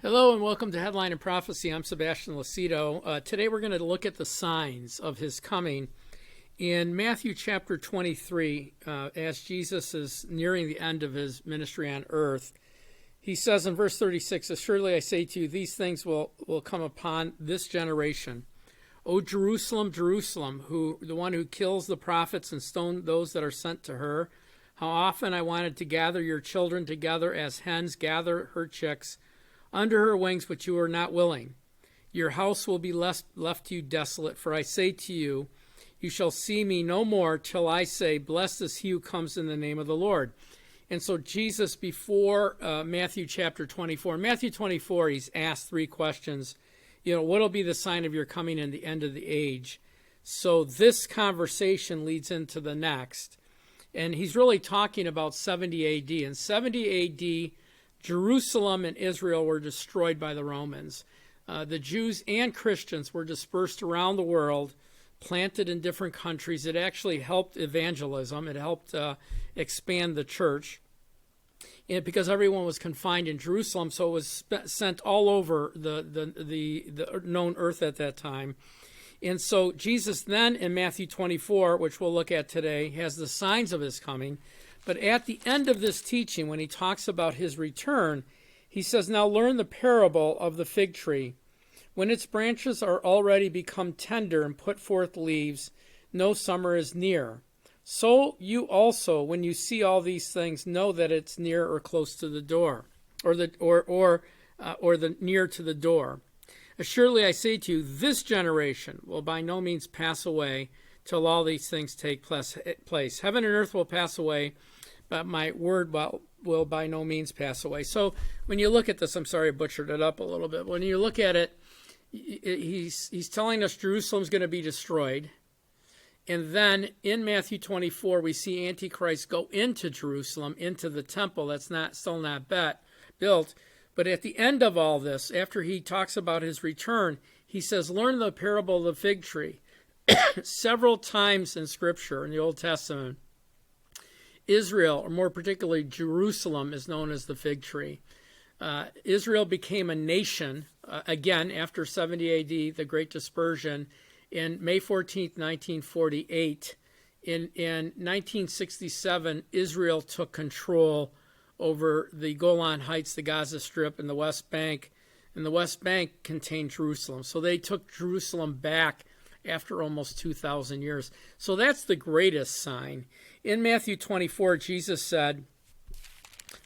Hello and welcome to Headline and Prophecy. I'm Sebastian Lacido. Today we're going to look at the signs of his coming. In Matthew chapter 23, as Jesus is nearing the end of his ministry on earth, he says in verse 36, "Assuredly I say to you, these things will come upon this generation. O Jerusalem, Jerusalem, the one who kills the prophets and stones those that are sent to her, how often I wanted to gather your children together as hens gather her chicks under her wings, but you were not willing. Your house will be left to you desolate, for I say to you, you shall see me no more till I say, blessed is he who comes in the name of the Lord." And so Jesus, before Matthew chapter 24, in Matthew 24, he's asked three questions. What will be the sign of your coming and the end of the age? So this conversation leads into the next. And he's really talking about 70 A.D. In 70 A.D., Jerusalem and Israel were destroyed by the Romans. The Jews and Christians were dispersed around the world, planted in different countries. It actually helped evangelism. It helped expand the church. And because everyone was confined in Jerusalem, so it was sent all over the known earth at that time. And so Jesus then in Matthew 24, which we'll look at today, has the signs of his coming. But at the end of this teaching, when he talks about his return, he says, "Now learn the parable of the fig tree. When its branches are already become tender and put forth leaves, no summer is near. So you also, when you see all these things, know that it's near or close to the door, or the near to the door. Assuredly I say to you, this generation will by no means pass away till all these things take place. Heaven and earth will pass away, but my word will by no means pass away." So when you look at this, I'm sorry I butchered it up a little bit. When you look at it, he's telling us Jerusalem's going to be destroyed. And then in Matthew 24, we see Antichrist go into Jerusalem, into the temple that's still not built. But at the end of all this, after he talks about his return, he says, learn the parable of the fig tree. Several times in Scripture, in the Old Testament, Israel, or more particularly Jerusalem, is known as the fig tree. Israel became a nation, again, after 70 A.D., the Great Dispersion, in May 14th, 1948. In 1967, Israel took control over the Golan Heights, the Gaza Strip, and the West Bank. And the West Bank contained Jerusalem. So they took Jerusalem back after almost 2,000 years. So that's the greatest sign. In Matthew 24, Jesus said,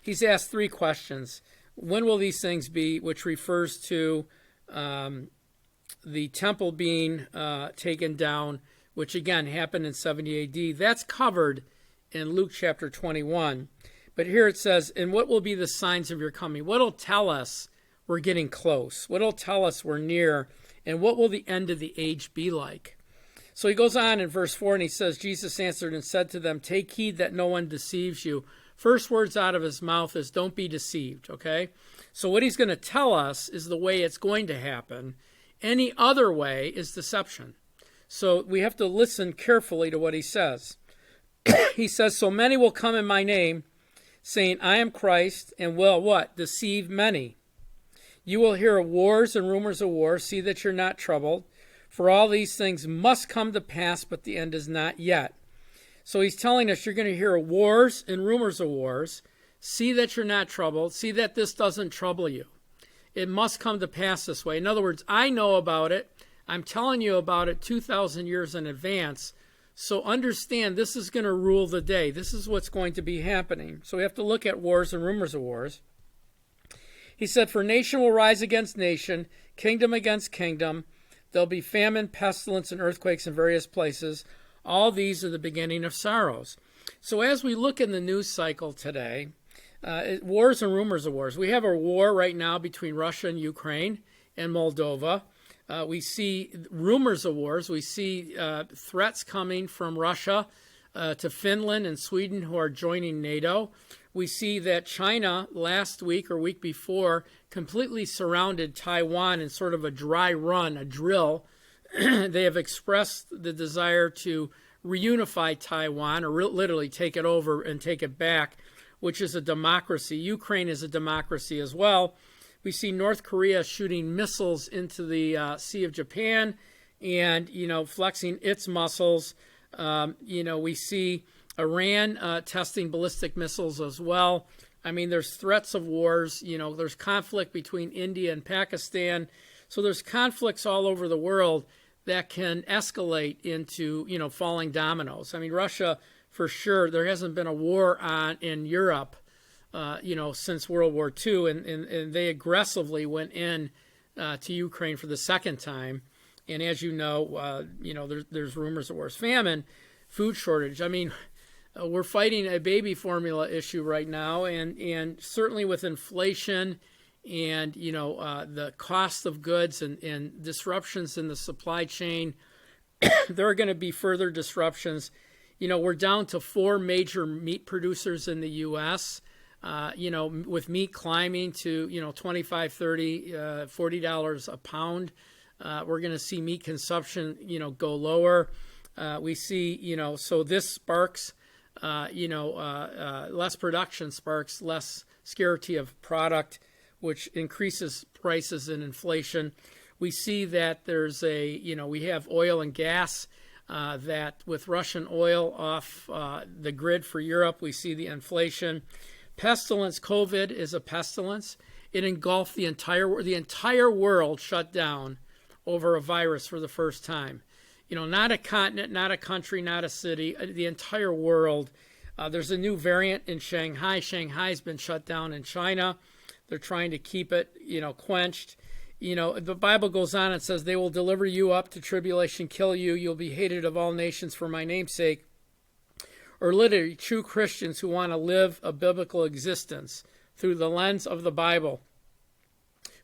he's asked three questions. When will these things be, which refers to the temple being taken down, which again happened in 70 A.D. That's covered in Luke chapter 21. But here it says, and what will be the signs of your coming? What will tell us we're getting close? What will tell us we're near? And what will the end of the age be like? So he goes on in verse 4 and he says, Jesus answered and said to them, take heed that no one deceives you. First words out of his mouth is don't be deceived, okay? So what he's going to tell us is the way it's going to happen. Any other way is deception. So we have to listen carefully to what he says. He says, so many will come in my name, saying, I am Christ, and will what? Deceive many. You will hear of wars and rumors of wars. See that you're not troubled. For all these things must come to pass, but the end is not yet. So he's telling us you're going to hear of wars and rumors of wars. See that you're not troubled. See that this doesn't trouble you. It must come to pass this way. In other words, I know about it. I'm telling you about it 2,000 years in advance. So understand this is going to rule the day. This is what's going to be happening. So we have to look at wars and rumors of wars. He said, for nation will rise against nation, kingdom against kingdom. There'll be famine, pestilence, and earthquakes in various places. All these are the beginning of sorrows. So as we look in the news cycle today, wars and rumors of wars. We have a war right now between Russia and Ukraine and Moldova. We see rumors of wars. We see threats coming from Russia to Finland and Sweden, who are joining NATO. We see that China last week or week before completely surrounded Taiwan in sort of a dry run, a drill. They have expressed the desire to reunify Taiwan, or literally take it over and take it back, which is a democracy. Ukraine is a democracy as well, We see North Korea shooting missiles into the Sea of Japan and, flexing its muscles. We see Iran testing ballistic missiles as well. I mean, there's threats of wars. There's conflict between India and Pakistan. So there's conflicts all over the world that can escalate into, falling dominoes. I mean, Russia, for sure, there hasn't been a war in Europe, since World War II, and they aggressively went in to Ukraine for the second time. And as you know, there's rumors of worse famine, food shortage. I mean, we're fighting a baby formula issue right now, and certainly with inflation and the cost of goods and disruptions in the supply chain, there are going to be further disruptions. We're down to 4 major meat producers in the U.S., with meat climbing to, $25, $30, $40 a pound. We're going to see meat consumption, go lower. We see, so this sparks, less production sparks less scarcity of product, which increases prices and inflation. We see that there's we have oil and gas that with Russian oil off the grid for Europe, we see the inflation. Pestilence, COVID is a pestilence. It engulfed the entire world shut down over a virus for the first time. Not a continent, not a country, not a city, the entire world. There's a new variant in Shanghai. Shanghai's been shut down in China. They're trying to keep it, quenched. The Bible goes on and says, they will deliver you up to tribulation, kill you. You'll be hated of all nations for my name's sake. Or literally, true Christians who want to live a biblical existence through the lens of the Bible,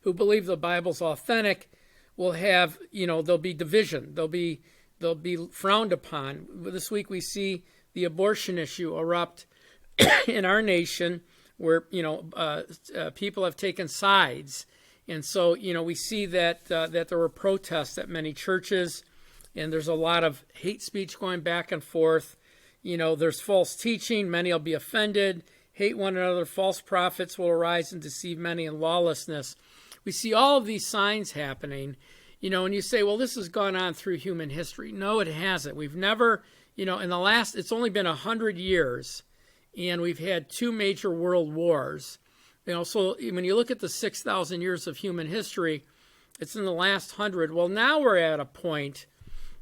who believe the Bible's authentic, will have, there'll be division. They'll be frowned upon. This week we see the abortion issue erupt in our nation, where people have taken sides, and so we see that there were protests at many churches, and there's a lot of hate speech going back and forth. There's false teaching. Many will be offended, hate one another. False prophets will arise and deceive many in lawlessness. We see all of these signs happening, and you say, well, this has gone on through human history. No, it hasn't. We've never, it's only been 100 years, and we've had 2 major world wars. So when you look at the 6,000 years of human history, it's in the last 100. Well, now we're at a point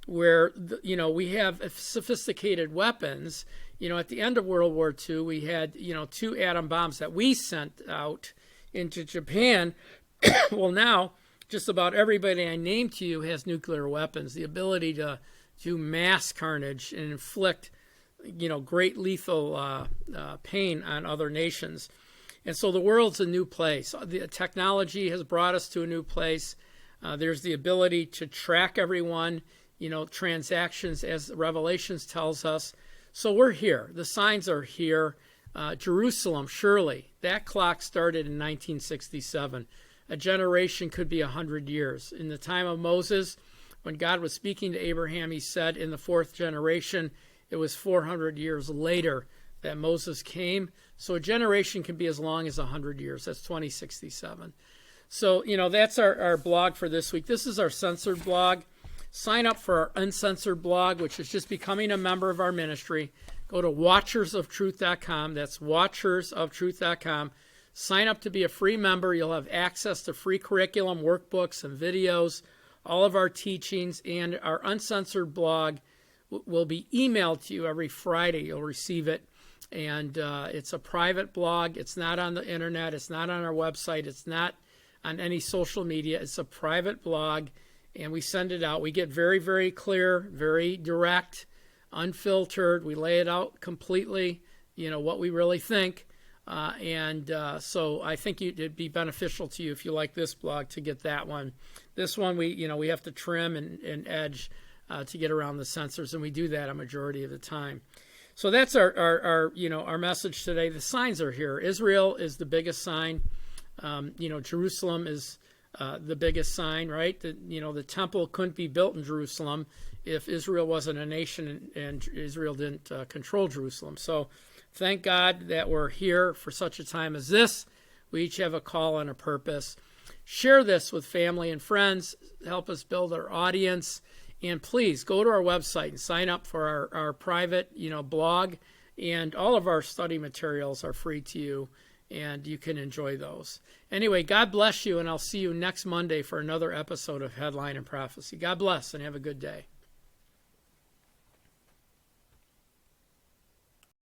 where, we have sophisticated weapons. At the end of World War II, we had, 2 atom bombs that we sent out into Japan. Well, now just about everybody I named to you has nuclear weapons, the ability to do mass carnage and inflict, great lethal pain on other nations. And so the world's a new place. The technology has brought us to a new place. There's the ability to track everyone, transactions, as Revelations tells us. So we're here. The signs are here. Jerusalem, surely, that clock started in 1967. A generation could be 100 years. In the time of Moses, when God was speaking to Abraham, he said in the 4th generation, it was 400 years later that Moses came. So a generation can be as long as 100 years. That's 2067. So, that's our blog for this week. This is our censored blog. Sign up for our uncensored blog, which is just becoming a member of our ministry. Go to watchersoftruth.com. That's watchersoftruth.com. Sign up to be a free member. You'll have access to free curriculum, workbooks, and videos, all of our teachings, and our uncensored blog will be emailed to you every Friday. You'll receive it, and it's a private blog. It's not on the internet. It's not on our website. It's not on any social media. It's a private blog, and we send it out. We get very, very clear, very direct, unfiltered. We lay it out completely, what we really think. So I think it'd be beneficial to you if you like this blog to get that one. This one we have to trim and edge to get around the censors, and we do that a majority of the time. So that's our message today. The signs are here. Israel is the biggest sign. Jerusalem is the biggest sign, right? The temple couldn't be built in Jerusalem if Israel wasn't a nation and Israel didn't control Jerusalem. So thank God that we're here for such a time as this. We each have a call and a purpose. Share this with family and friends. Help us build our audience. And please go to our website and sign up for our private, blog. And all of our study materials are free to you, and you can enjoy those. Anyway, God bless you, and I'll see you next Monday for another episode of Headline and Prophecy. God bless, and have a good day.